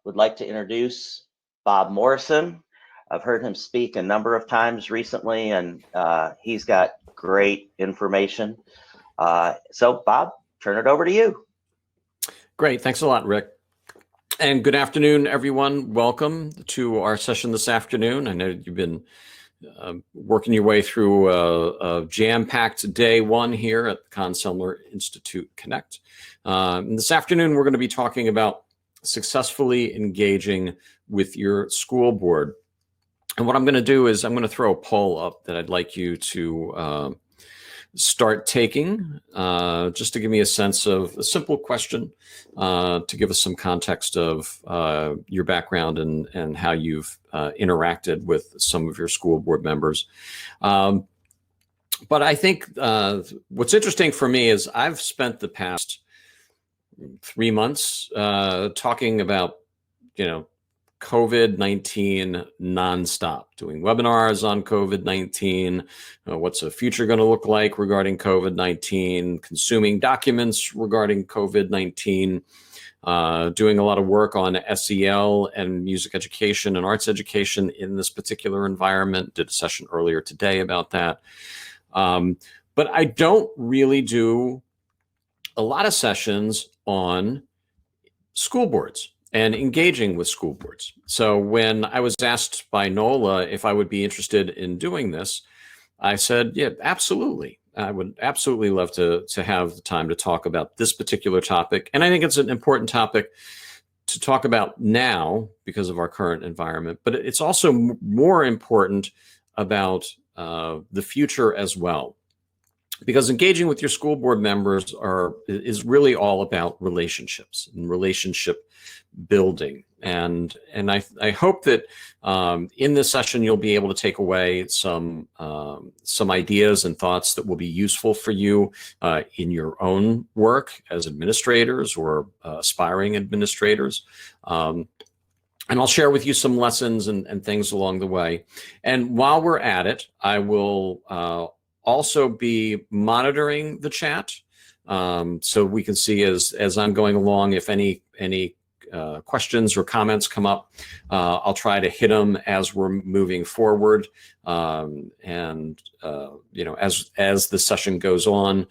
would like to introduce Bob Morrison. I've heard him speak a number of times recently, and he's got great information. So, Bob, turn it over to you. Great. Thanks a lot, Rick. And good afternoon, everyone. Welcome to our session this afternoon. I know you've been working your way through a jam-packed day one here at the Conn-Selmer Institute Connect. And this afternoon, we're going to be talking about successfully engaging with your school board. And what I'm going to do is I'm going to throw a poll up that I'd like you to start taking, just to give me a sense of a simple question, to give us some context of your background and how you've interacted with some of your school board members. But I think what's interesting for me is I've spent the past 3 months talking about, COVID-19 nonstop, doing webinars on COVID-19, what's the future going to look like regarding COVID-19, consuming documents regarding COVID-19, doing a lot of work on SEL and music education and arts education in this particular environment. Did a session earlier today about that. But I don't really do a lot of sessions on school boards and engaging with school boards. So when I was asked by NOLA if I would be interested in doing this, I said, yeah, absolutely. I would absolutely love to have the time to talk about this particular topic. And I think it's an important topic to talk about now because of our current environment, but it's also more important about the future as well. Because engaging with your school board members is really all about relationships and relationship building. And I hope that in this session you'll be able to take away some ideas and thoughts that will be useful for you in your own work as administrators or aspiring administrators. And I'll share with you some lessons and things along the way. And while we're at it, I will also be monitoring the chat, so we can see as I'm going along if any questions or comments come up. I'll try to hit them as we're moving forward, and as the session goes on,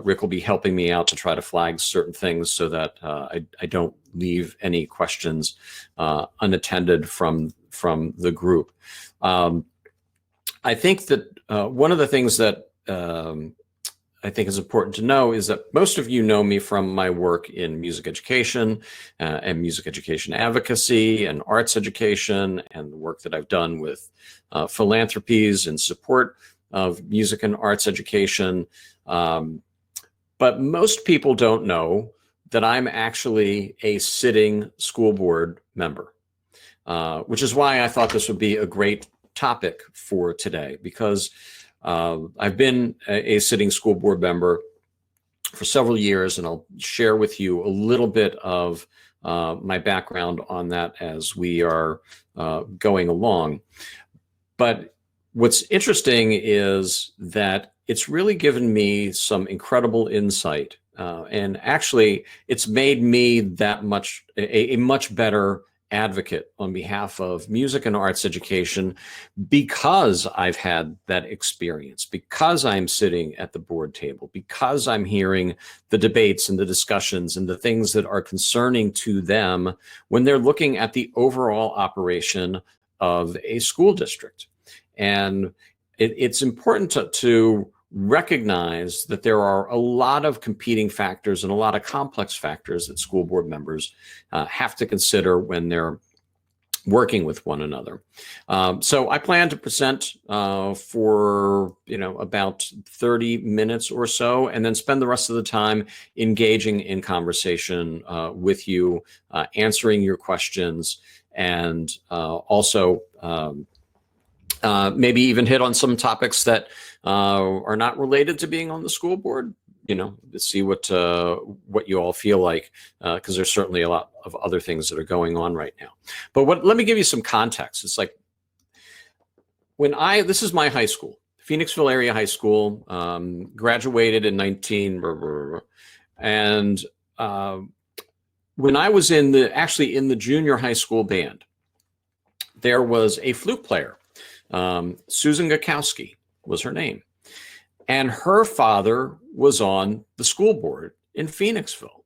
Rick will be helping me out to try to flag certain things so that I don't leave any questions unattended from the group. I think that one of the things that I think is important to know is that most of you know me from my work in music education and music education advocacy and arts education and the work that I've done with philanthropies in support of music and arts education. But most people don't know that I'm actually a sitting school board member, which is why I thought this would be a great topic for today, because I've been a sitting school board member for several years, and I'll share with you a little bit of my background on that as we are going along. But what's interesting is that it's really given me some incredible insight, and actually it's made me that much a much better advocate on behalf of music and arts education, because I've had that experience, because I'm sitting at the board table, because I'm hearing the debates and the discussions and the things that are concerning to them when they're looking at the overall operation of a school district. And it's important to recognize that there are a lot of competing factors and a lot of complex factors that school board members have to consider when they're working with one another. So I plan to present for about 30 minutes or so, and then spend the rest of the time engaging in conversation with you, answering your questions, and also maybe even hit on some topics that are not related to being on the school board, to see what you all feel like, because there's certainly a lot of other things that are going on right now. But let me give you some context. It's like this is my high school, Phoenixville Area High School, graduated in 19, and when I was actually in the junior high school band, there was a flute player, Susan Gakowski was her name. And her father was on the school board in Phoenixville.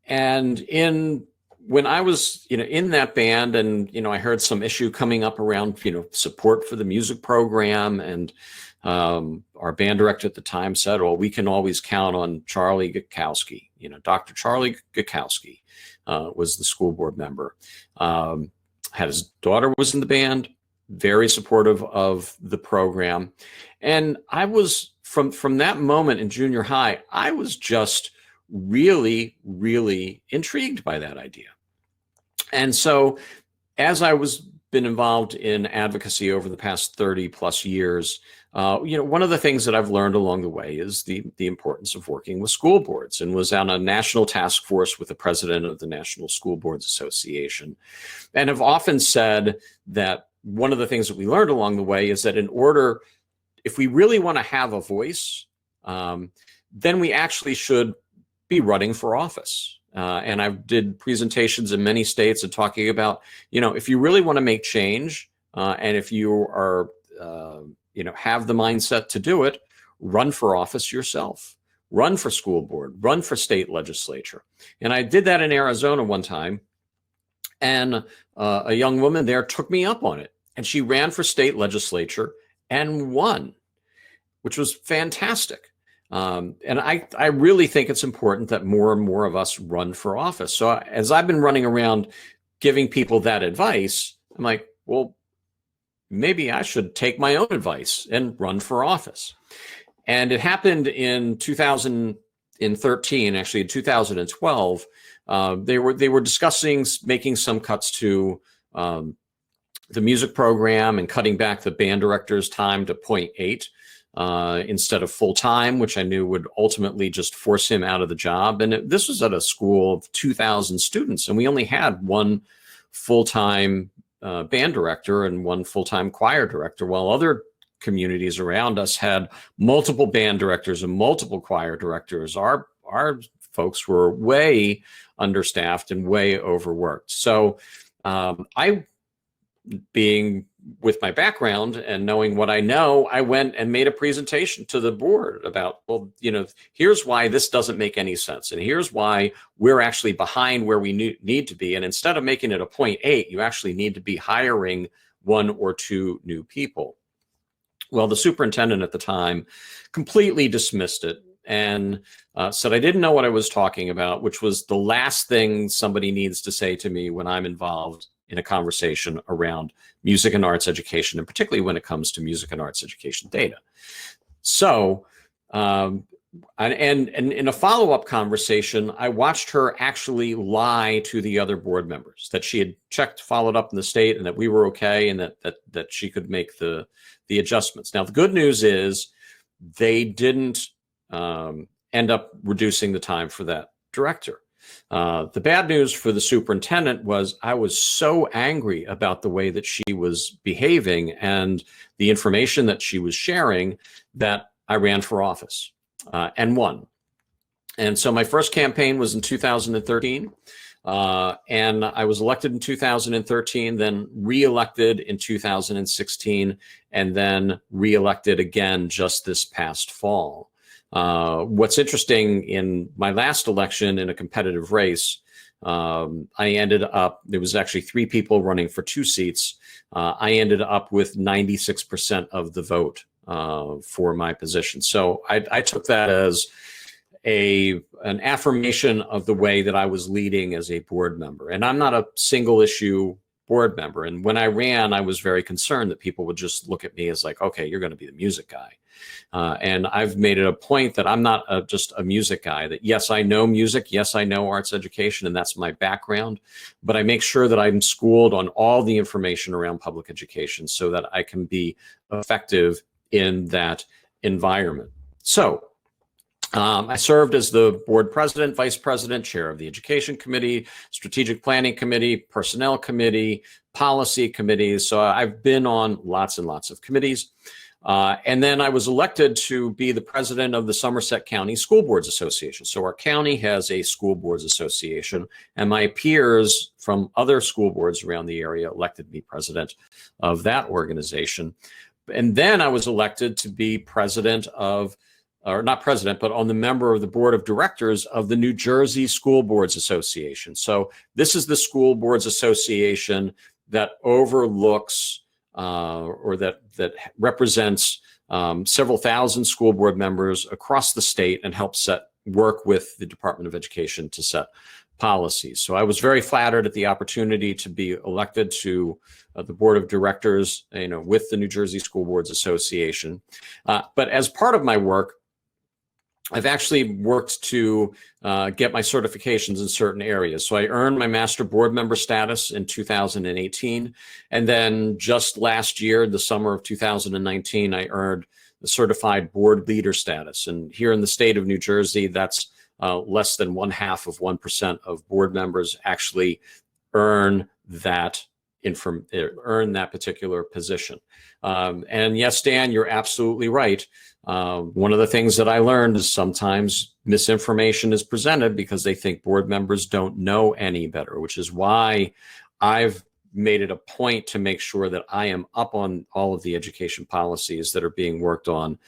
And when I was, in that band, and, I heard some issue coming up around, support for the music program. And our band director at the time said, well, we can always count on Charlie Gakowski. Dr. Charlie Gakowski was the school board member. Had his daughter was in the band, very supportive of the program. And I was, from that moment in junior high, I was just really, really intrigued by that idea. And so as I was been involved in advocacy over the past 30 plus years, one of the things that I've learned along the way is the importance of working with school boards, and was on a national task force with the president of the National School Boards Association, and have often said that one of the things that we learned along the way is that if we really want to have a voice, then we actually should be running for office. And I did presentations in many states and talking about, if you really want to make change, and if you are, have the mindset to do it, run for office yourself, run for school board, run for state legislature. And I did that in Arizona one time, and a young woman there took me up on it, and she ran for state legislature and won, which was fantastic. And I really think it's important that more and more of us run for office. So as I've been running around giving people that advice, I'm like, well, maybe I should take my own advice and run for office. And it happened in 2013, actually in 2012, they were discussing making some cuts to the music program and cutting back the band director's time to 0.8. Instead of full time, which I knew would ultimately just force him out of the job. And this was at a school of 2,000 students, and we only had one full-time band director and one full-time choir director, while other communities around us had multiple band directors and multiple choir directors. Our folks were way understaffed and way overworked. So being with my background and knowing what I know, I went and made a presentation to the board about, well, here's why this doesn't make any sense. And here's why we're actually behind where we need to be. And instead of making it a 0.8, you actually need to be hiring 1 or 2 new people. Well, the superintendent at the time completely dismissed it and said I didn't know what I was talking about, which was the last thing somebody needs to say to me when I'm involved in a conversation around music and arts education, and particularly when it comes to music and arts education data. So, and in a follow-up conversation, I watched her actually lie to the other board members that she had followed up in the state, and that we were okay, and that she could make the adjustments. Now, the good news is they didn't end up reducing the time for that director. The bad news for the superintendent was I was so angry about the way that she was behaving and the information that she was sharing that I ran for office and won. And so my first campaign was in 2013, and I was elected in 2013, then re-elected in 2016, and then re-elected again just this past fall. What's interesting, in my last election in a competitive race, I ended up, there was actually 3 people running for 2 seats. I ended up with 96% of the vote for my position. So I took that as an affirmation of the way that I was leading as a board member. And I'm not a single issue board member. And when I ran, I was very concerned that people would just look at me as like, okay, you're going to be the music guy. And I've made it a point that I'm not just a music guy, that yes, I know music. Yes, I know arts education, and that's my background. But I make sure that I'm schooled on all the information around public education so that I can be effective in that environment. So I served as the board president, vice president, chair of the education committee, strategic planning committee, personnel committee, policy committees. So I've been on lots and lots of committees. And then I was elected to be the president of the Somerset County School Boards Association. So our county has a school boards association, and my peers from other school boards around the area elected me president of that organization. And then I was elected to be president of, or not president, but on the member of the board of directors of the New Jersey School Boards Association. So this is the school boards association that overlooks or that represents several thousand school board members across the state and helps work with the Department of Education to set policies. So I was very flattered at the opportunity to be elected to the board of directors, with the New Jersey School Boards Association. But as part of my work, I've actually worked to get my certifications in certain areas. So I earned my master board member status in 2018. And then just last year, the summer of 2019, I earned the certified board leader status. And here in the state of New Jersey, that's less than 0.5% of board members actually earn that particular position. And yes, Dan, you're absolutely right. One of the things that I learned is sometimes misinformation is presented because they think board members don't know any better, which is why I've made it a point to make sure that I am up on all of the education policies that are being worked on,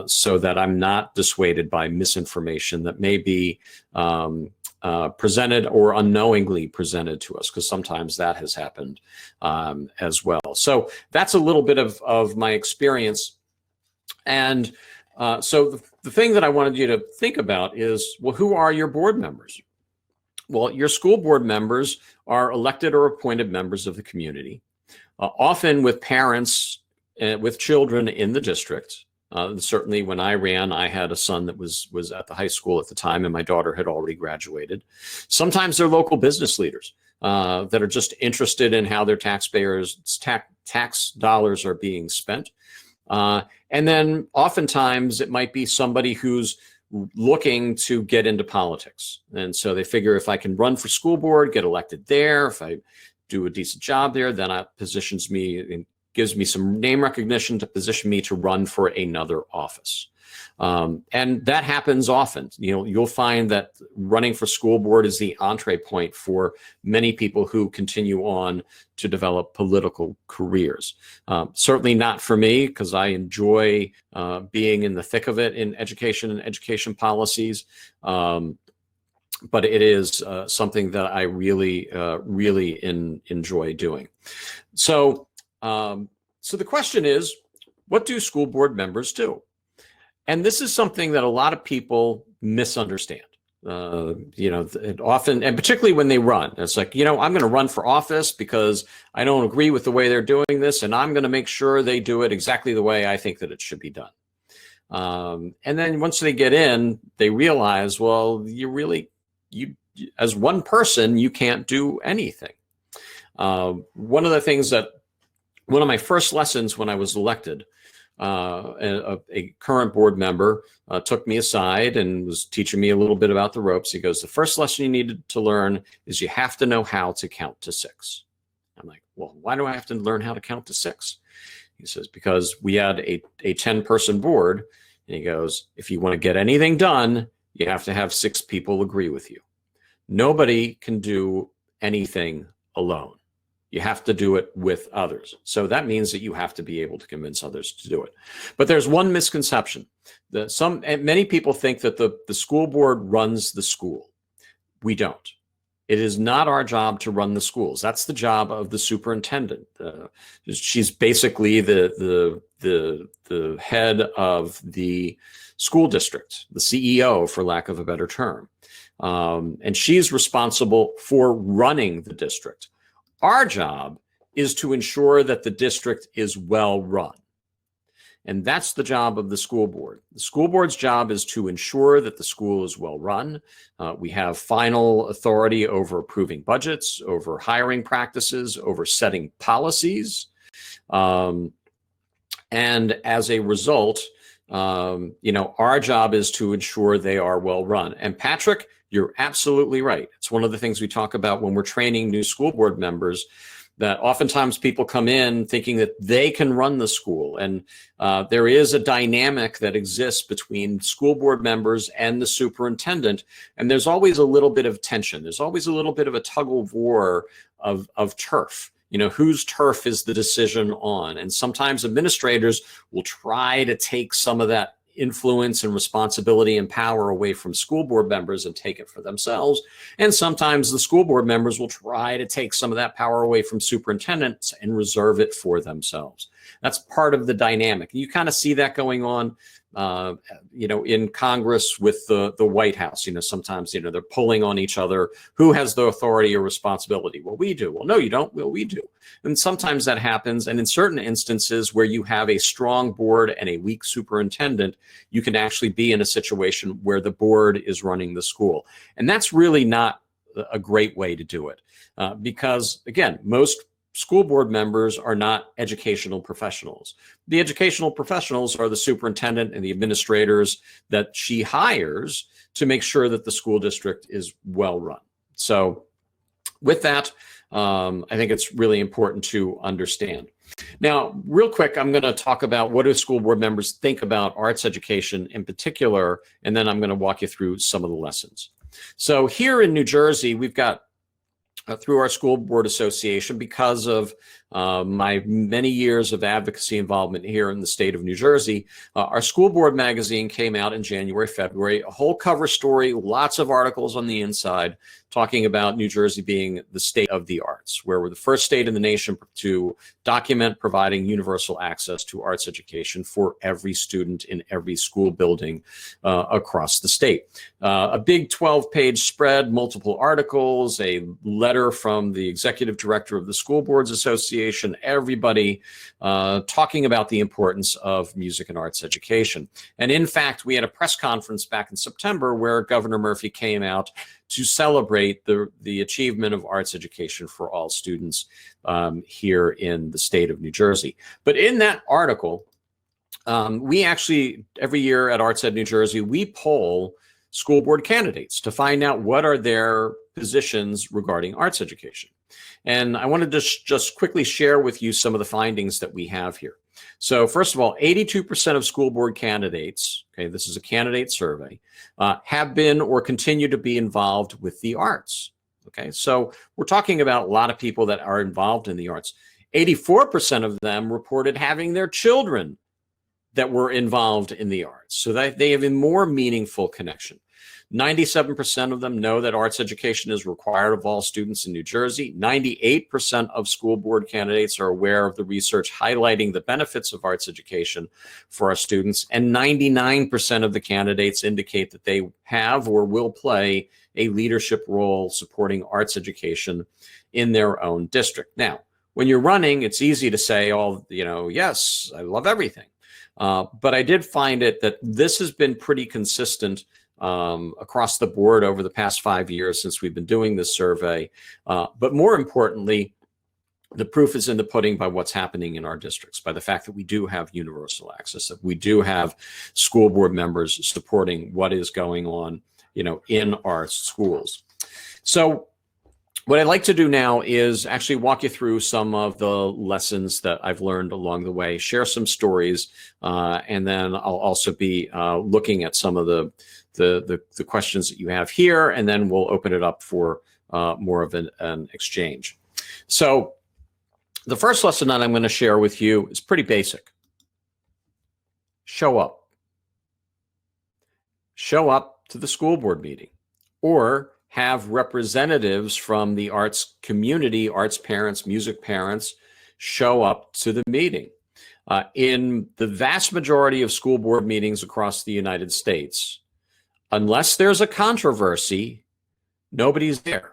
so that I'm not dissuaded by misinformation that may be presented or unknowingly presented to us, because sometimes that has happened as well. So that's a little bit of my experience. And so the thing that I wanted you to think about is, well, who are your board members? Well, your school board members are elected or appointed members of the community, often with parents with children in the district. Certainly when I ran, I had a son that was at the high school at the time, and my daughter had already graduated. Sometimes they're local business leaders that are just interested in how their taxpayers' tax dollars are being spent. And then oftentimes it might be somebody who's looking to get into politics. And so they figure, if I can run for school board, get elected there, if I do a decent job there, then it positions me and gives me some name recognition to position me to run for another office. And that happens often. You'll find that running for school board is the entree point for many people who continue on to develop political careers. Certainly not for me, because I enjoy being in the thick of it in education and education policies. But it is something that I really, enjoy doing. So the question is, what do school board members do? And this is something that a lot of people misunderstand. Often, and particularly when they run, it's like, I'm going to run for office because I don't agree with the way they're doing this, and I'm going to make sure they do it exactly the way I think that it should be done. And then once they get in, they realize, well, you as one person, you can't do anything. One of my first lessons when I was elected, a current board member took me aside and was teaching me a little bit about the ropes. He goes, the first lesson you need to learn is you have to know how to count to 6. I'm like, well, why do I have to learn how to count to 6? He says, because we had a 10-person board. And he goes, if you want to get anything done, you have to have 6 people agree with you. Nobody can do anything alone. You have to do it with others. So that means that you have to be able to convince others to do it. But there's one misconception. Many people think that the school board runs the school. We don't. It is not our job to run the schools. That's the job of the superintendent. She's basically the head of the school district, the CEO, for lack of a better term. And she's responsible for running the district. Our job is to ensure that the district is well run. And that's the job of the school board. The school board's job is to ensure that the school is well run. We have final authority over approving budgets, over hiring practices, over setting policies. And as a result, our job is to ensure they are well run. And Patrick, you're absolutely right. It's one of the things we talk about when we're training new school board members, that oftentimes people come in thinking that they can run the school. And there is a dynamic that exists between school board members and the superintendent. And there's always a little bit of tension. There's always a little bit of a tug of war of turf. You know, whose turf is the decision on? And sometimes administrators will try to take some of that influence and responsibility and power away from school board members and take it for themselves. And sometimes the school board members will try to take some of that power away from superintendents and reserve it for themselves. That's part of the dynamic. You kind of see that going on, you know, in Congress with the White House. You know, sometimes, you know, they're pulling on each other. Who has the authority or responsibility? Well, we do. Well, no, you don't. Well, we do. And sometimes that happens. And in certain instances where you have a strong board and a weak superintendent, you can actually be in a situation where the board is running the school. And that's really not a great way to do it. Because, again, most school board members are not educational professionals. The educational professionals are the superintendent and the administrators that she hires to make sure that the school district is well run. So with that, I think it's really important to understand. Now, real quick, I'm going to talk about what do school board members think about arts education in particular, and then I'm going to walk you through some of the lessons. So here in New Jersey, we've got through our school board association, because of my many years of advocacy involvement here in the state of New Jersey, our school board magazine came out in January, February, a whole cover story, lots of articles on the inside talking about New Jersey being the state of the arts, where we're the first state in the nation to document providing universal access to arts education for every student in every school building across the state. A big 12-page spread, multiple articles, a letter from the executive director of the School Boards Association, everybody talking about the importance of music and arts education. And in fact, we had a press conference back in September where Governor Murphy came out to celebrate the achievement of arts education for all students here in the state of New Jersey. But in that article, we actually, every year at Arts Ed New Jersey, we poll school board candidates to find out what are their positions regarding arts education. And I wanted to just quickly share with you some of the findings that we have here. So first of all, 82% of school board candidates, okay, this is a candidate survey, have been or continue to be involved with the arts. Okay, so we're talking about a lot of people that are involved in the arts. 84% of them reported having their children that were involved in the arts, so that they have a more meaningful connection. 97% of them know that arts education is required of all students in New Jersey. 98% of school board candidates are aware of the research highlighting the benefits of arts education for our students. And 99% of the candidates indicate that they have or will play a leadership role supporting arts education in their own district. Now, when you're running, it's easy to say, oh, you know, yes, I love everything. But I did find it that this has been pretty consistent across the board over the past 5 years since we've been doing this survey. But more importantly, the proof is in the pudding by what's happening in our districts, by the fact that we do have universal access, that we do have school board members supporting what is going on, you know, in our schools. So what I'd like to do now is actually walk you through some of the lessons that I've learned along the way, share some stories, and then I'll also be looking at some of the questions that you have here, and then we'll open it up for more of an exchange. So the first lesson that I'm going to share with you is pretty basic. Show up. Show up to the school board meeting, or have representatives from the arts community, arts parents, music parents, show up to the meeting. In the vast majority of school board meetings across the United States, unless there's a controversy, nobody's there.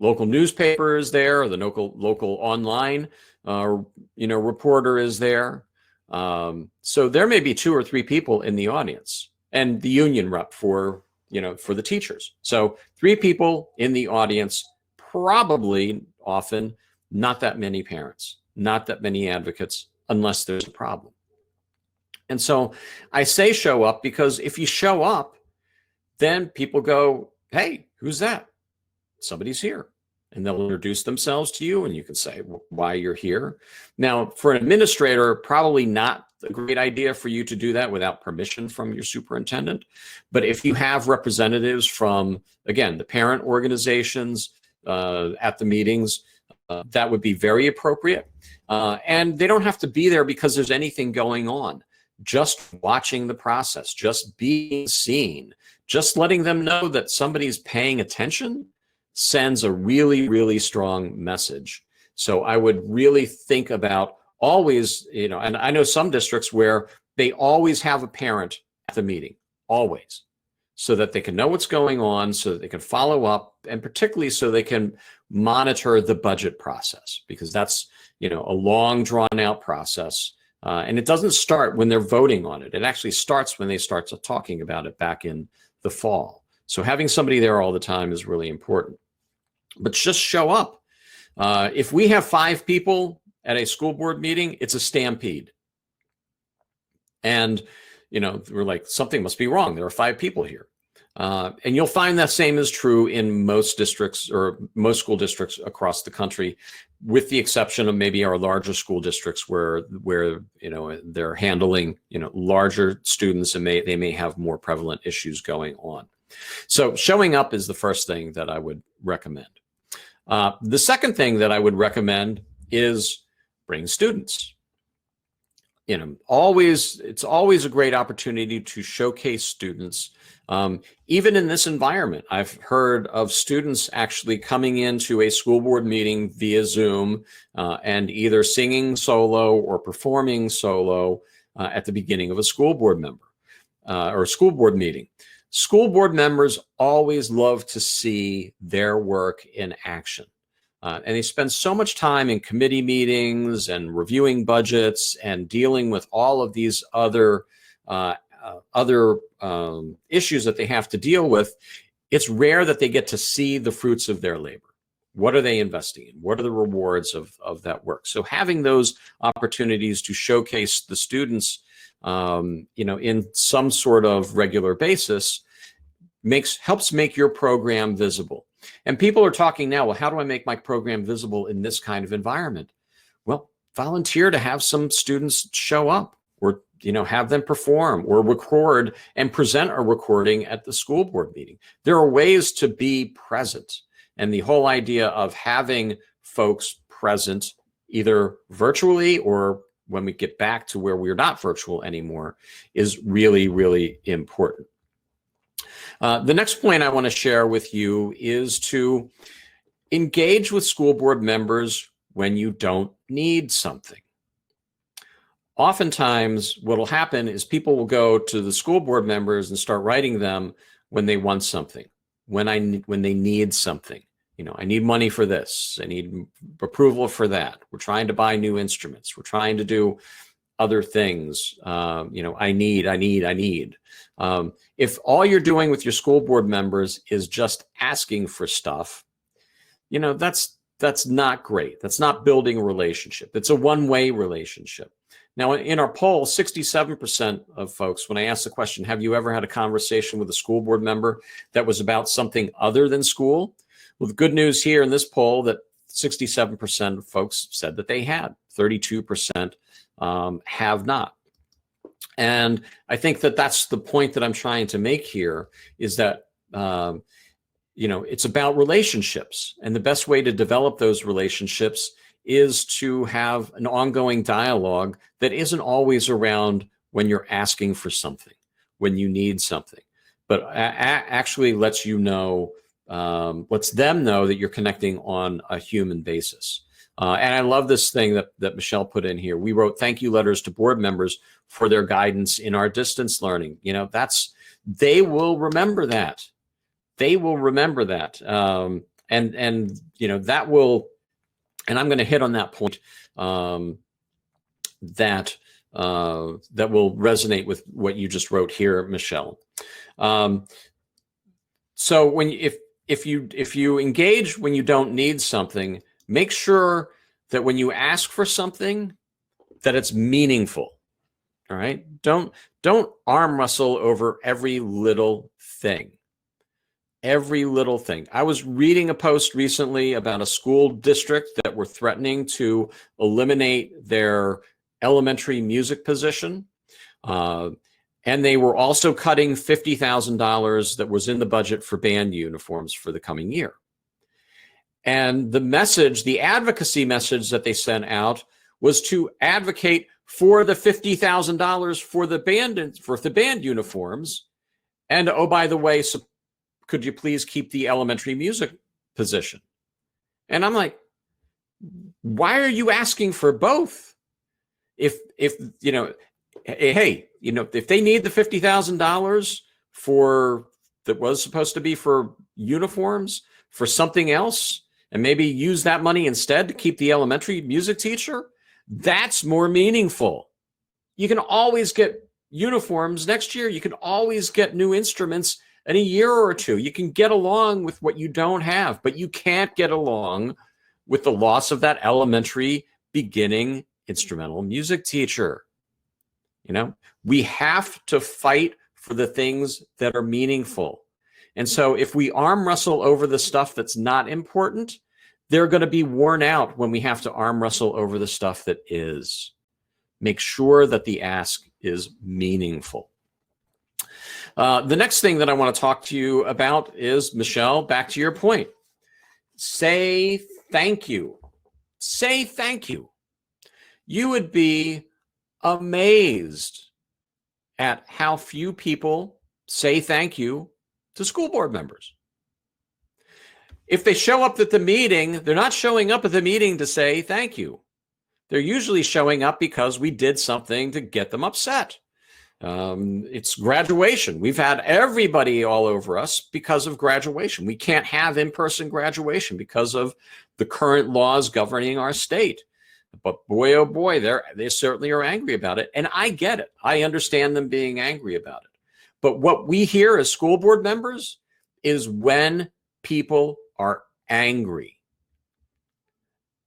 Local newspaper is there, or the local online reporter is there. So there may be 2 or 3 people in the audience, and the union rep for the teachers. So 3 people in the audience, probably often not that many parents, not that many advocates, unless there's a problem. And so I say show up because if you show up, then people go, hey, who's that? Somebody's here. and they'll introduce themselves to you, and you can say why you're here. Now, for an administrator, probably not a great idea for you to do that without permission from your superintendent. But if you have representatives from, again, the parent organizations at the meetings, that would be very appropriate. And they don't have to be there because there's anything going on. Just watching the process, just being seen, just letting them know that somebody's paying attention sends a really, really strong message. So I would really think about always, and I know some districts where they always have a parent at the meeting, always, so that they can know what's going on, so that they can follow up, and particularly so they can monitor the budget process, because that's, a long drawn out process. And it doesn't start when they're voting on it. It actually starts when they start talking about it back in the fall. So having somebody there all the time is really important. But just show up. If we have 5 people at a school board meeting, it's a stampede. And, we're like, something must be wrong. There are 5 people here. And you'll find that same is true in most districts or most school districts across the country, with the exception of maybe our larger school districts where they're handling, larger students, and they may have more prevalent issues going on. So showing up is the first thing that I would recommend. The second thing that I would recommend is bring students. It's always a great opportunity to showcase students. Even in this environment, I've heard of students actually coming into a school board meeting via Zoom and either singing solo or performing solo at the beginning of a school board member or school board meeting. School board members always love to see their work in action. And they spend so much time in committee meetings and reviewing budgets and dealing with all of these other issues that they have to deal with. It's rare that they get to see the fruits of their labor. What are they investing in? What are the rewards of that work? So having those opportunities to showcase the students, in some sort of regular basis helps make your program visible. And people are talking now, well, how do I make my program visible in this kind of environment? Well, volunteer to have some students show up, or have them perform or record and present a recording at the school board meeting. There are ways to be present. And the whole idea of having folks present, either virtually or when we get back to where we're not virtual anymore, is really, really important. The next point I want to share with you is to engage with school board members when you don't need something. Oftentimes, what will happen is people will go to the school board members and start writing them when they want something, when they need something. I need money for this. I need approval for that. We're trying to buy new instruments. We're trying to do other things. I need. If all you're doing with your school board members is just asking for stuff, that's not great. That's not building a relationship. It's a one-way relationship. Now, in our poll, 67% of folks, when I asked the question, have you ever had a conversation with a school board member that was about something other than school? Well, the good news here in this poll that 67% of folks said that they had, 32% have not. And I think that that's the point that I'm trying to make here, is that, it's about relationships. And the best way to develop those relationships is to have an ongoing dialogue that isn't always around when you're asking for something, when you need something, but actually lets them know that you're connecting on a human basis. And I love this thing that Michelle put in here. We wrote thank you letters to board members for their guidance in our distance learning. They will remember that. They will remember that. That will, and I'm going to hit on that point that will resonate with what you just wrote here, Michelle. So if you engage when you don't need something, make sure that when you ask for something, that it's meaningful. All right. Don't arm wrestle over every little thing. every little thing. I was reading a post recently about a school district that were threatening to eliminate their elementary music position. And they were also cutting $50,000 that was in the budget for band uniforms for the coming year. And the message, the advocacy message that they sent out was to advocate for the $50,000 for the band uniforms. And oh, by the way, so could you please keep the elementary music position? And I'm like, why are you asking for both? If you know, hey, you know, if they need the $50,000 for that was supposed to be for uniforms for something else, and maybe use that money instead to keep the elementary music teacher, that's more meaningful. You can always get uniforms next year. You can always get new instruments in a year or two. You can get along with what you don't have, but you can't get along with the loss of that elementary beginning instrumental music teacher. You know, we have to fight for the things that are meaningful. And so if we arm wrestle over the stuff that's not important, they're going to be worn out when we have to arm wrestle over the stuff that is. Make sure that the ask is meaningful. The next thing that I want to talk to you about is, Michelle, back to your point. Say thank you. Say thank you. You would be amazed at how few people say thank you to school board members. If they show up at the meeting, they're not showing up at the meeting to say thank you. They're usually showing up because we did something to get them upset. It's graduation. We've had everybody all over us because of graduation. We can't have in-person graduation because of the current laws governing our state. But boy, oh boy, they certainly are angry about it. And I get it. I understand them being angry about it. But what we hear as school board members is when people are angry,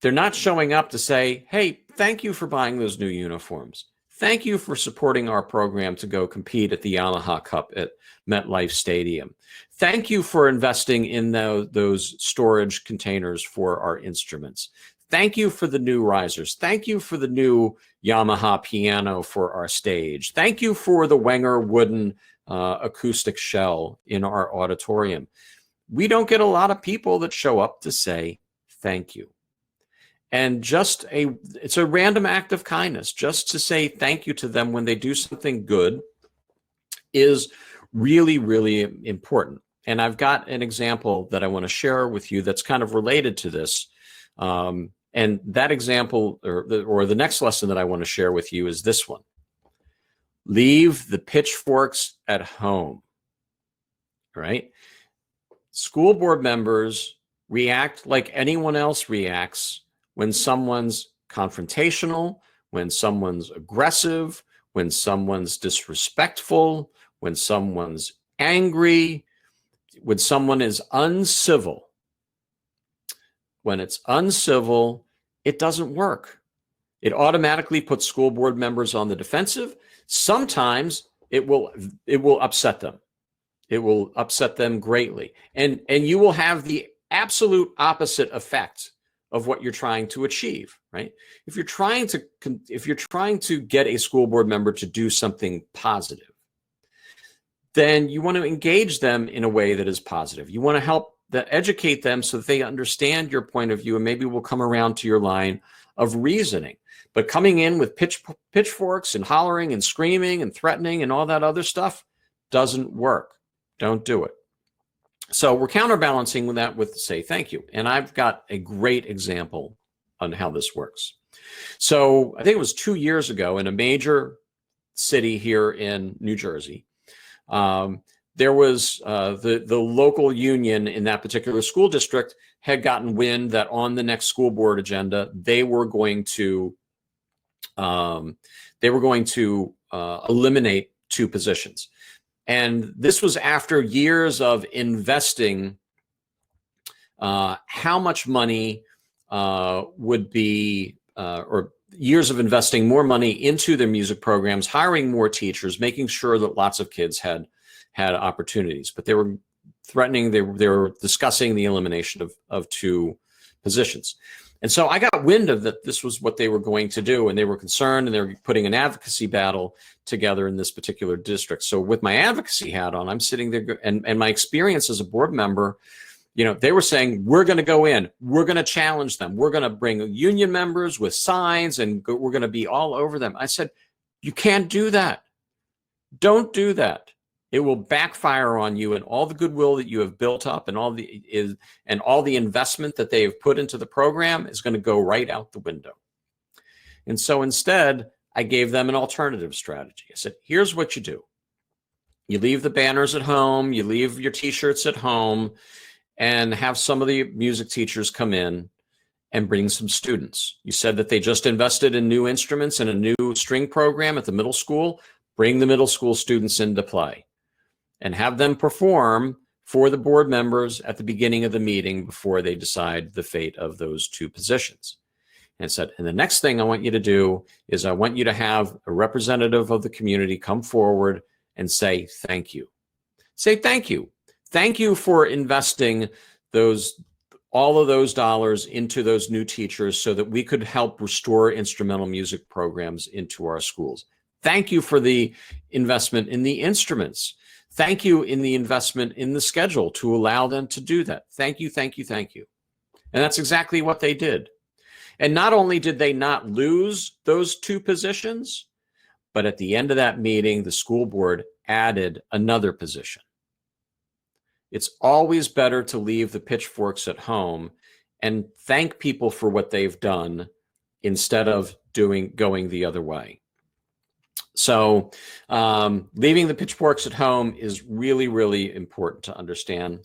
they're not showing up to say, hey, thank you for buying those new uniforms. Thank you for supporting our program to go compete at the Yamaha Cup at MetLife Stadium. Thank you for investing in those storage containers for our instruments. Thank you for the new risers. Thank you for the new Yamaha piano for our stage. Thank you for the Wenger wooden acoustic shell in our auditorium. We don't get a lot of people that show up to say thank you. And it's a random act of kindness. Just to say thank you to them when they do something good is really, really important. And I've got an example that I want to share with you that's kind of related to this. And that example, or the next lesson that I want to share with you is this one. Leave the pitchforks at home. All right? School board members react like anyone else reacts when someone's confrontational, when someone's aggressive, when someone's disrespectful, when someone's angry, when someone is uncivil. When it's uncivil, it doesn't work. It automatically puts school board members on the defensive. Sometimes it will upset them. It will upset them greatly. And you will have the absolute opposite effect of what you're trying to achieve, right? If you're trying to get a school board member to do something positive, then you want to engage them in a way that is positive. You want to help educate them so that they understand your point of view and maybe will come around to your line of reasoning. But coming in with pitchforks and hollering and screaming and threatening and all that other stuff doesn't work. Don't do it. So we're counterbalancing that with say thank you. And I've got a great example on how this works. So I think it was 2 years ago in a major city here in New Jersey. There was the local union in that particular school district had gotten wind that on the next school board agenda, they were going to eliminate 2 positions. And this was after years of investing how much money would be, or years of investing more money into their music programs, hiring more teachers, making sure that lots of kids had opportunities. But they were threatening, they were discussing the elimination of 2 positions. And so I got wind of that this was what they were going to do, and they were concerned, and they were putting an advocacy battle together in this particular district. So with my advocacy hat on, I'm sitting there, and my experience as a board member, they were saying, we're going to go in, we're going to challenge them, we're going to bring union members with signs, and we're going to be all over them. I said, you can't do that. Don't do that. It will backfire on you, and all the goodwill that you have built up and all the investment that they have put into the program is going to go right out the window. And so instead, I gave them an alternative strategy. I said, here's what you do. You leave the banners at home, you leave your t-shirts at home, and have some of the music teachers come in and bring some students. You said that they just invested in new instruments and a new string program at the middle school. Bring the middle school students into play and have them perform for the board members at the beginning of the meeting before they decide the fate of those 2 positions. And said, and the next thing I want you to do is I want you to have a representative of the community come forward and say thank you. Say thank you. Thank you for investing all of those dollars into those new teachers so that we could help restore instrumental music programs into our schools. Thank you for the investment in the instruments. Thank you in the investment in the schedule to allow them to do that. Thank you, thank you, thank you. And that's exactly what they did. And not only did they not lose those 2 positions, but at the end of that meeting, the school board added another position. It's always better to leave the pitchforks at home and thank people for what they've done instead of going the other way. So leaving the pitchforks at home is really, really important to understand.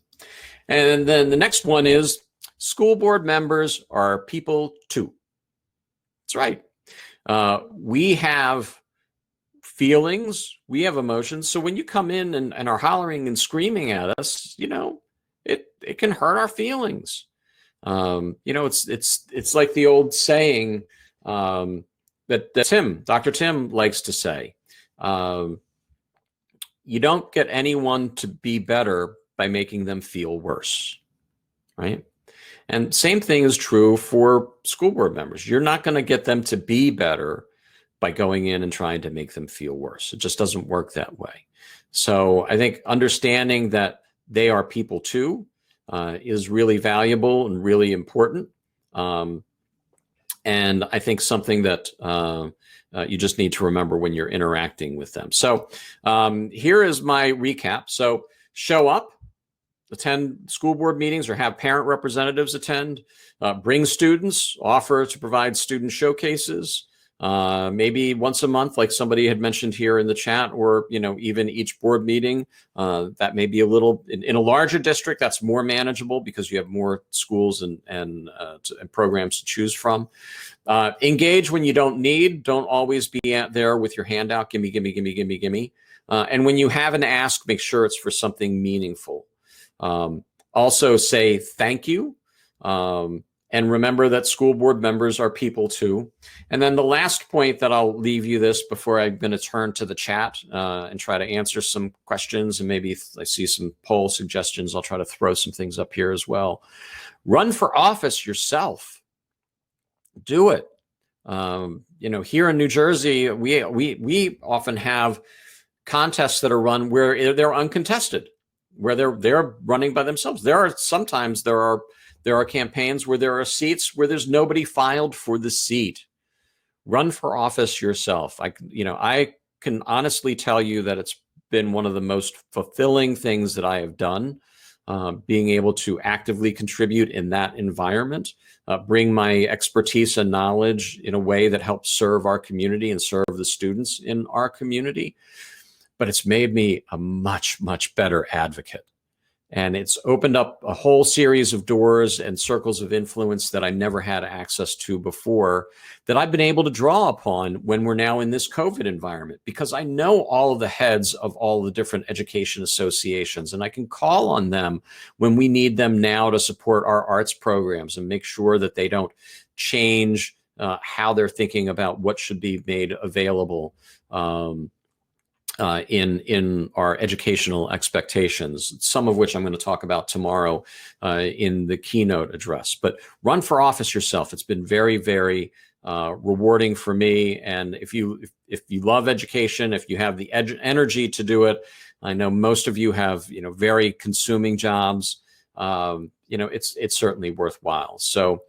And then the next one is school board members are people too. That's right. We have feelings, we have emotions. So when you come in and are hollering and screaming at us, it can hurt our feelings. It's like the old saying, that Dr. Tim likes to say, you don't get anyone to be better by making them feel worse, right? And same thing is true for school board members. You're not going to get them to be better by going in and trying to make them feel worse. It just doesn't work that way. So I think understanding that they are people too is really valuable and really important. And I think something that you just need to remember when you're interacting with them. So here is my recap. So show up, attend school board meetings or have parent representatives attend, bring students, offer to provide student showcases, maybe once a month, like somebody had mentioned here in the chat, or even each board meeting. That may be a little in a larger district. That's more manageable because you have more schools and programs to choose from. Engage when you don't need. Don't always be out there with your hand out. Gimme, gimme, gimme, gimme, gimme. And when you have an ask, make sure it's for something meaningful. Also say thank you. And remember that school board members are people too. And then the last point that I'll leave you this before I'm going to turn to the chat and try to answer some questions, and maybe if I see some poll suggestions, I'll try to throw some things up here as well. Run for office yourself. Do it. Here in New Jersey, we often have contests that are run where they're uncontested, where they're running by themselves. There are campaigns where there are seats where there's nobody filed for the seat. Run for office yourself. I can honestly tell you that it's been one of the most fulfilling things that I have done, being able to actively contribute in that environment, bring my expertise and knowledge in a way that helps serve our community and serve the students in our community. But it's made me a much, much better advocate. And it's opened up a whole series of doors and circles of influence that I never had access to before, that I've been able to draw upon when we're now in this COVID environment, because I know all of the heads of all the different education associations, and I can call on them when we need them now to support our arts programs and make sure that they don't change how they're thinking about what should be made available in our educational expectations, some of which I'm going to talk about tomorrow in the keynote address. But run for office yourself. It's been very, very rewarding for me. And if you love education, if you have the energy to do it, I know most of you have very consuming jobs. It's certainly worthwhile. So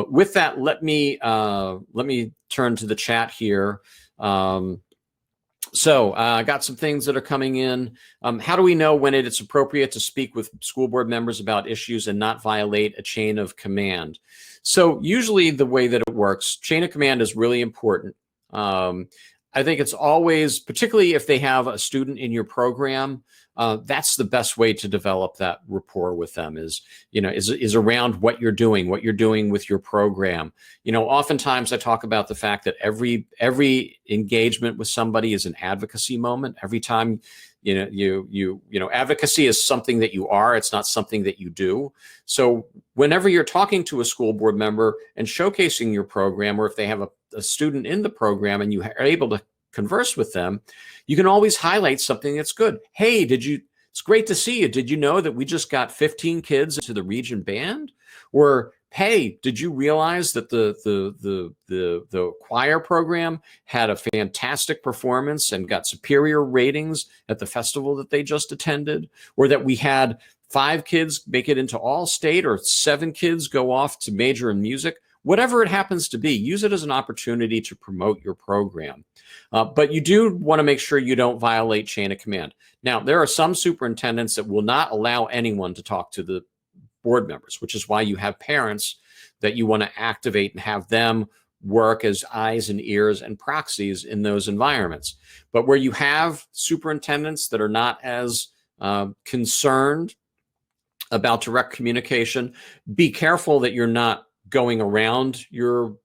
with that, let me turn to the chat here. So I got some things that are coming in. How do we know when it's appropriate to speak with school board members about issues and not violate a chain of command? So usually the way that it works, chain of command is really important. I think it's always, particularly if they have a student in your program, that's the best way to develop that rapport with them is around what you're doing with your program. Oftentimes I talk about the fact that every engagement with somebody is an advocacy moment. Every time, advocacy is something that you are, it's not something that you do. So whenever you're talking to a school board member and showcasing your program, or if they have a student in the program and you are able to converse with them, you can always highlight something that's good. Hey, it's great to see you. Did you know that we just got 15 kids into the region band? Or, hey, did you realize that the choir program had a fantastic performance and got superior ratings at the festival that they just attended? Or that we had 5 kids make it into all state, or 7 kids go off to major in music? Whatever it happens to be, use it as an opportunity to promote your program. But you do want to make sure you don't violate chain of command. Now, there are some superintendents that will not allow anyone to talk to the board members, which is why you have parents that you want to activate and have them work as eyes and ears and proxies in those environments. But where you have superintendents that are not as concerned about direct communication, be careful that you're not going around your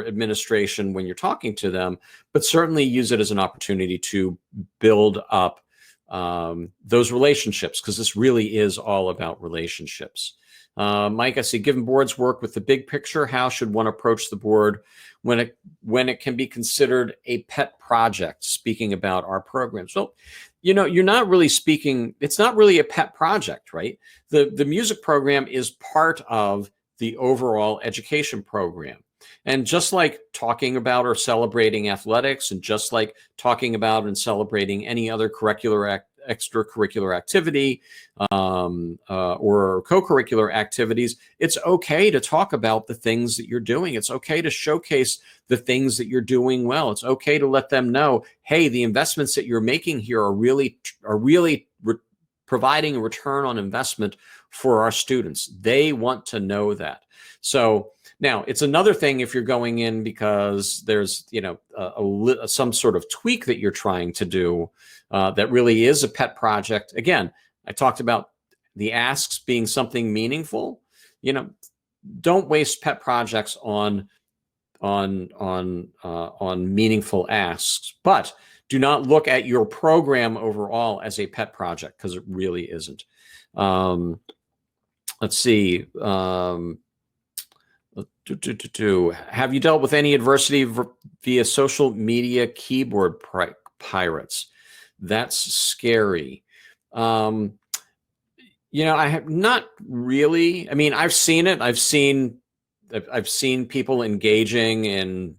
administration when you're talking to them, but certainly use it as an opportunity to build up those relationships, because this really is all about relationships. Mike, I see, given boards work with the big picture, how should one approach the board when it can be considered a pet project? Speaking about our programs, well, you're not really speaking. It's not really a pet project, right? The music program is part of the overall education program. And just like talking about or celebrating athletics, and just like talking about and celebrating any other extracurricular activity or co-curricular activities, it's okay to talk about the things that you're doing. It's okay to showcase the things that you're doing well. It's okay to let them know, hey, the investments that you're making here are really providing a return on investment for our students. They want to know that. So now it's another thing if you're going in because there's some sort of tweak that you're trying to do that really is a pet project. Again, I talked about the asks being something meaningful. Don't waste pet projects on meaningful asks, but do not look at your program overall as a pet project, because it really isn't. Let's see. Have you dealt with any adversity via social media keyboard pirates? That's scary. I have not really. I mean, I've seen it. I've seen people engaging in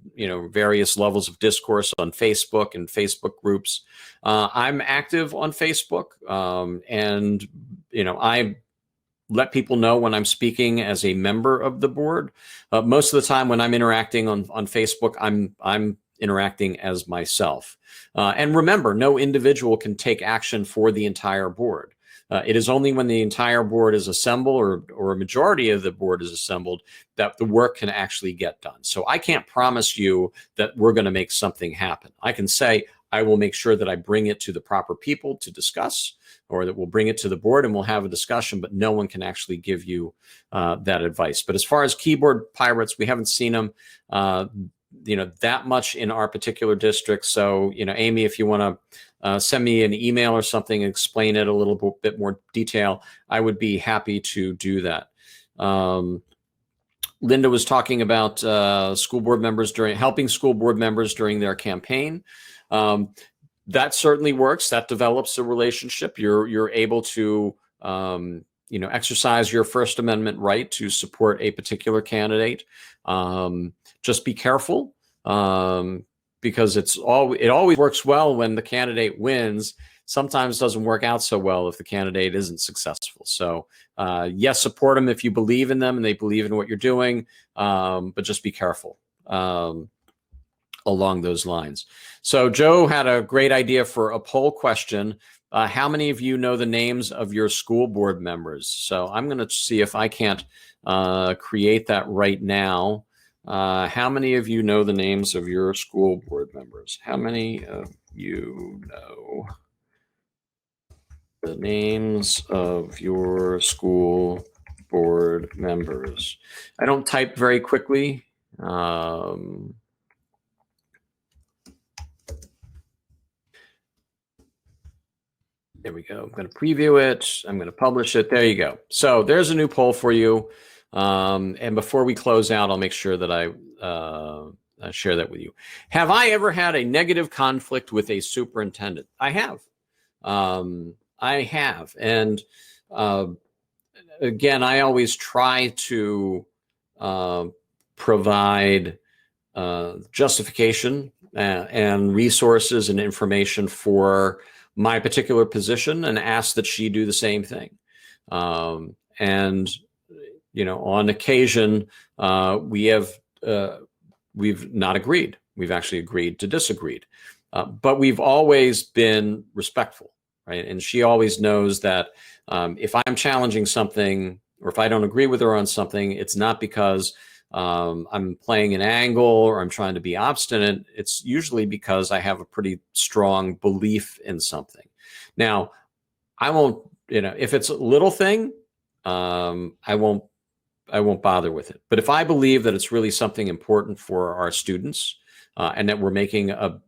various levels of discourse on Facebook and Facebook groups. I'm active on Facebook, and I let people know when I'm speaking as a member of the board. Most of the time when I'm interacting on Facebook, I'm interacting as myself. And remember, no individual can take action for the entire board. It is only when the entire board is assembled or a majority of the board is assembled that the work can actually get done. So I can't promise you that we're going to make something happen. I can say I will make sure that I bring it to the proper people to discuss, or that we'll bring it to the board and we'll have a discussion, but no one can actually give you that advice. But as far as keyboard pirates, we haven't seen them that much in our particular district. So, Amy, if you want to send me an email or something and explain it a little bit more detail, I would be happy to do that. Linda was talking about helping school board members during their campaign. that certainly works. That develops a relationship. You're able to exercise your First Amendment right to support a particular candidate. Just be careful, because it always works well when the candidate wins. Sometimes doesn't work out so well if the candidate isn't successful. So yes, support them if you believe in them and they believe in what you're doing, but just be careful along those lines. So Joe had a great idea for a poll question. How many of you know the names of your school board members? So I'm going to see if I can't create that right now. How many of you know the names of your school board members? How many of you know the names of your school board members? I don't type very quickly. There we go. I'm going to preview it. I'm going to publish it. There you go. So there's a new poll for you. And before we close out, I'll make sure that I share that with you. Have I ever had a negative conflict with a superintendent? I have. I have. And again, I always try to provide justification and resources and information for my particular position and ask that she do the same thing. And, on occasion, we've not agreed. We've actually agreed to disagree. But we've always been respectful, right? And she always knows that if I'm challenging something or if I don't agree with her on something, it's not because I'm playing an angle or I'm trying to be obstinate. It's usually because I have a pretty strong belief in something. Now, I won't, if it's a little thing, I won't bother with it. But if I believe that it's really something important for our students and that we're making a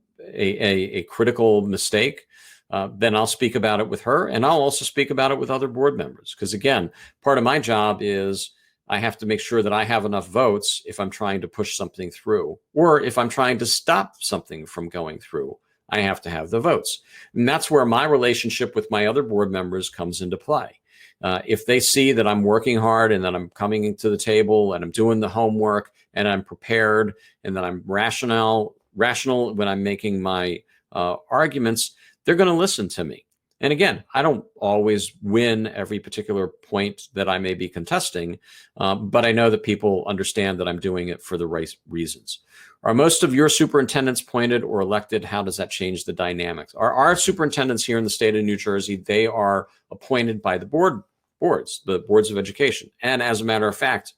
critical mistake, then I'll speak about it with her, and I'll also speak about it with other board members. Because again, part of my job is I have to make sure that I have enough votes if I'm trying to push something through, or if I'm trying to stop something from going through, I have to have the votes. And that's where my relationship with my other board members comes into play. If they see that I'm working hard and that I'm coming to the table and I'm doing the homework and I'm prepared and that I'm rational when I'm making my arguments, they're going to listen to me. And again, I don't always win every particular point that I may be contesting, but I know that people understand that I'm doing it for the right reasons. Are most of your superintendents appointed or elected? How does that change the dynamics? Our superintendents here in the state of New Jersey, they are appointed by the boards, the boards of education. And as a matter of fact,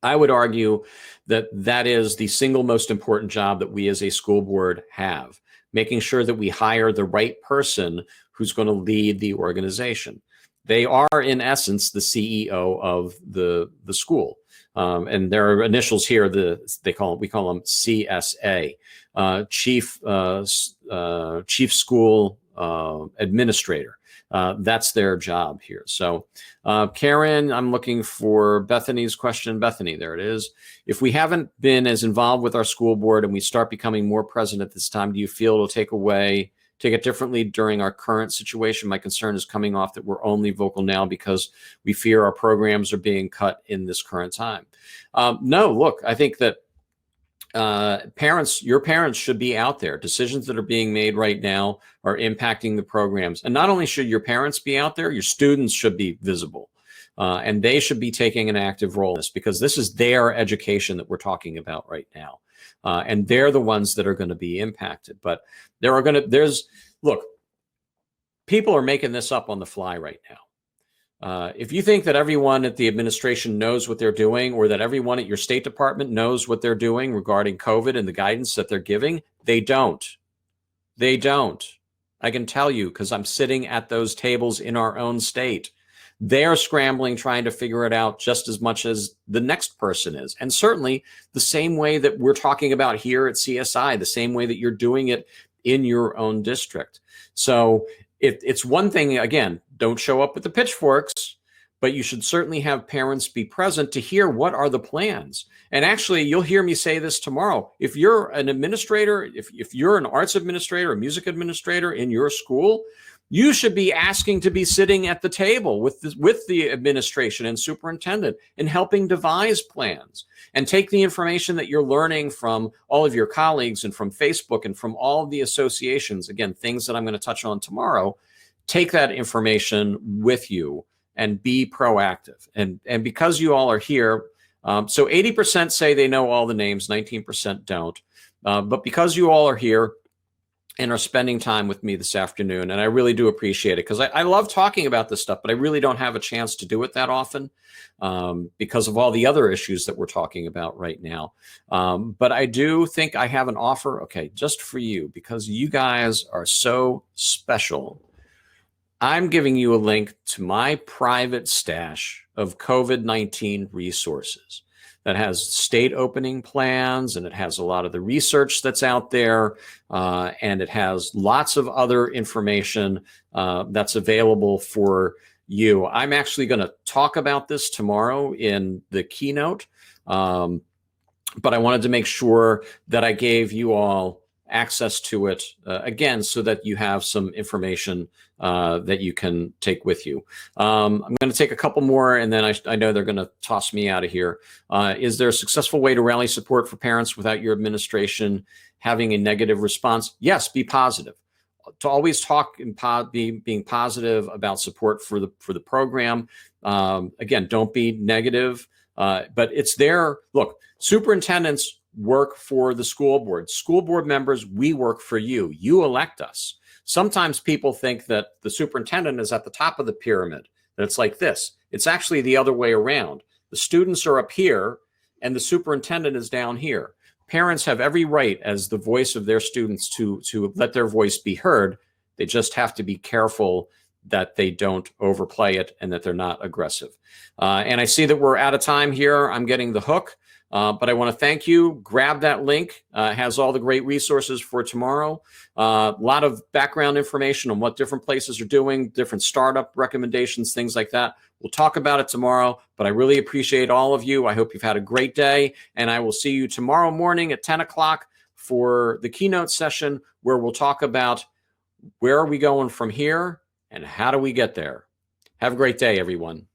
I would argue that that is the single most important job that we as a school board have, making sure that we hire the right person who's going to lead the organization. They are, in essence, the CEO of the school. And their initials here, we call them CSA, Chief School Administrator. That's their job here. So Karen, I'm looking for Bethany's question. Bethany, there it is. If we haven't been as involved with our school board and we start becoming more present at this time, do you feel it'll take it differently during our current situation? My concern is coming off that we're only vocal now because we fear our programs are being cut in this current time. No, look, I think that your parents should be out there. Decisions that are being made right now are impacting the programs. And not only should your parents be out there, your students should be visible. And they should be taking an active role in this, because this is their education that we're talking about right now. And they're the ones that are going to be impacted. But look, people are making this up on the fly right now. If you think that everyone at the administration knows what they're doing, or that everyone at your State Department knows what they're doing regarding COVID and the guidance that they're giving, they don't. They don't. I can tell you, because I'm sitting at those tables in our own state. They're scrambling, trying to figure it out just as much as the next person is. And certainly the same way that we're talking about here at CSI, the same way that you're doing it in your own district. So it's one thing, again, don't show up with the pitchforks, but you should certainly have parents be present to hear what are the plans. And actually, you'll hear me say this tomorrow. If you're an administrator, if you're an arts administrator, a music administrator in your school, you should be asking to be sitting at the table with the administration and superintendent and helping devise plans, and take the information that you're learning from all of your colleagues and from Facebook and from all of the associations, again, things that I'm going to touch on tomorrow, take that information with you and be proactive. And because you all are here, so 80% say they know all the names, 19% don't. But because you all are here and are spending time with me this afternoon, and I really do appreciate it, because I love talking about this stuff, but I really don't have a chance to do it that often because of all the other issues that we're talking about right now. But I do think I have an offer, okay, just for you, because you guys are so special. I'm giving you a link to my private stash of COVID-19 resources that has state opening plans, and it has a lot of the research that's out there, and it has lots of other information that's available for you. I'm actually going to talk about this tomorrow in the keynote, but I wanted to make sure that I gave you all access to it again, so that you have some information that you can take with you. I'm going to take a couple more, and then I know they're going to toss me out of here. Is there a successful way to rally support for parents without your administration having a negative response? Yes, be positive. To always talk and being positive about support for the program. Again, don't be negative, but it's there. Look, superintendents work for the school board. School board members, we work for you. You elect us. Sometimes people think that the superintendent is at the top of the pyramid, that it's like this. It's actually the other way around. The students are up here and the superintendent is down here. Parents have every right as the voice of their students to let their voice be heard. They just have to be careful that they don't overplay it and that they're not aggressive. And I see that we're out of time here. I'm getting the hook. But I want to thank you. Grab that link. It has all the great resources for tomorrow. A lot of background information on what different places are doing, different startup recommendations, things like that. We'll talk about it tomorrow, but I really appreciate all of you. I hope you've had a great day, and I will see you tomorrow morning at 10 o'clock for the keynote session, where we'll talk about where are we going from here and how do we get there. Have a great day, everyone.